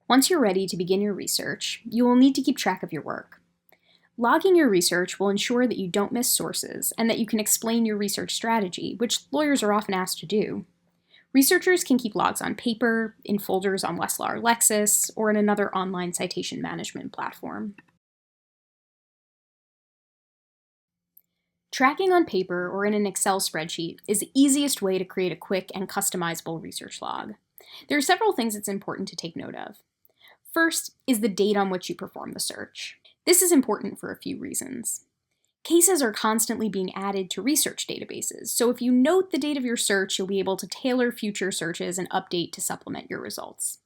Once you're ready to begin your research, you will need to keep track of your work. Logging your research will ensure that you don't miss sources and that you can explain your research strategy, which lawyers are often asked to do. Researchers can keep logs on paper, in folders on Westlaw or Lexis, or in another online citation management platform. Tracking on paper or in an Excel spreadsheet is the easiest way to create a quick and customizable research log. There are several things it's important to take note of. First is the date on which you perform the search. This is important for a few reasons. Cases are constantly being added to research databases, so if you note the date of your search, you'll be able to tailor future searches and update to supplement your results.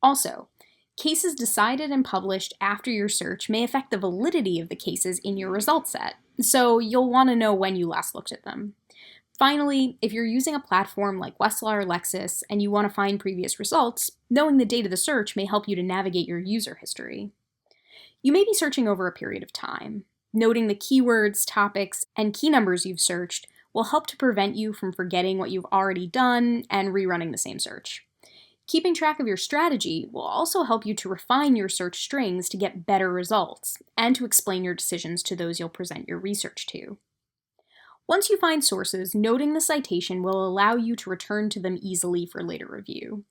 Also, cases decided and published after your search may affect the validity of the cases in your result set, so you'll want to know when you last looked at them. Finally, if you're using a platform like Westlaw or Lexis and you want to find previous results, knowing the date of the search may help you to navigate your user history. You may be searching over a period of time. Noting the keywords, topics, and key numbers you've searched will help to prevent you from forgetting what you've already done and rerunning the same search. Keeping track of your strategy will also help you to refine your search strings to get better results and to explain your decisions to those you'll present your research to. Once you find sources, noting the citation will allow you to return to them easily for later review.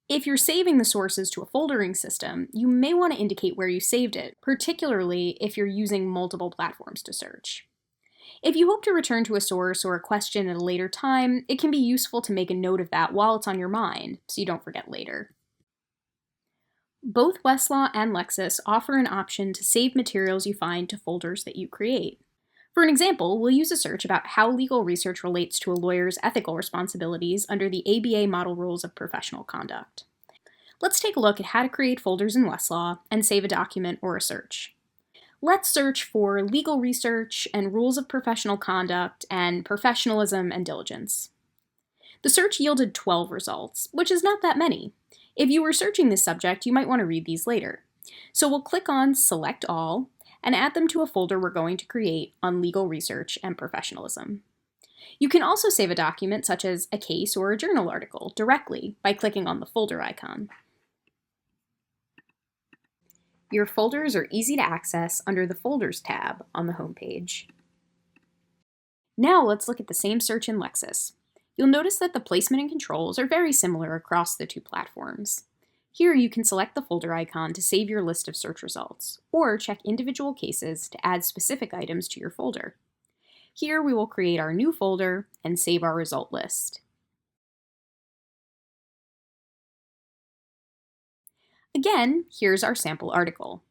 If you're saving the sources to a foldering system, you may want to indicate where you saved it, particularly if you're using multiple platforms to search. If you hope to return to a source or a question at a later time, it can be useful to make a note of that while it's on your mind, so you don't forget later. Both Westlaw and Lexis offer an option to save materials you find to folders that you create. For an example, we'll use a search about how legal research relates to a lawyer's ethical responsibilities under the ABA Model Rules of Professional Conduct. Let's take a look at how to create folders in Westlaw and save a document or a search. Let's search for legal research and rules of professional conduct and professionalism and diligence. The search yielded 12 results, which is not that many. If you were searching this subject, you might want to read these later. So we'll click on Select All and add them to a folder we're going to create on legal research and professionalism. You can also save a document such as a case or a journal article directly by clicking on the folder icon. Your folders are easy to access under the Folders tab on the home page. Now let's look at the same search in Lexis. You'll notice that the placement and controls are very similar across the two platforms. Here you can select the folder icon to save your list of search results, or check individual cases to add specific items to your folder. Here we will create our new folder and save our result list. Again, here's our sample article.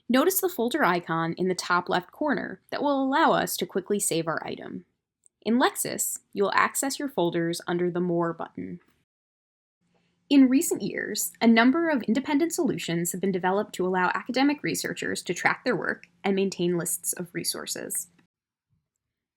Notice the folder icon in the top left corner that will allow us to quickly save our item. In Lexis, you will access your folders under the More button. In recent years, a number of independent solutions have been developed to allow academic researchers to track their work and maintain lists of resources.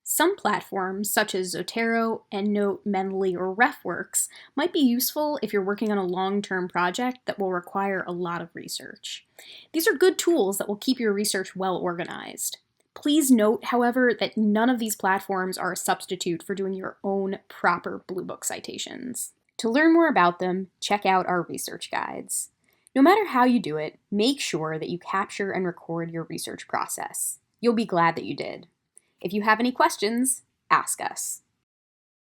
Some platforms, such as Zotero, EndNote, Mendeley, or RefWorks, might be useful if you're working on a long-term project that will require a lot of research. These are good tools that will keep your research well organized. Please note, however, that none of these platforms are a substitute for doing your own proper Blue Book citations. To learn more about them, check out our research guides. No matter how you do it, make sure that you capture and record your research process. You'll be glad that you did. If you have any questions, ask us.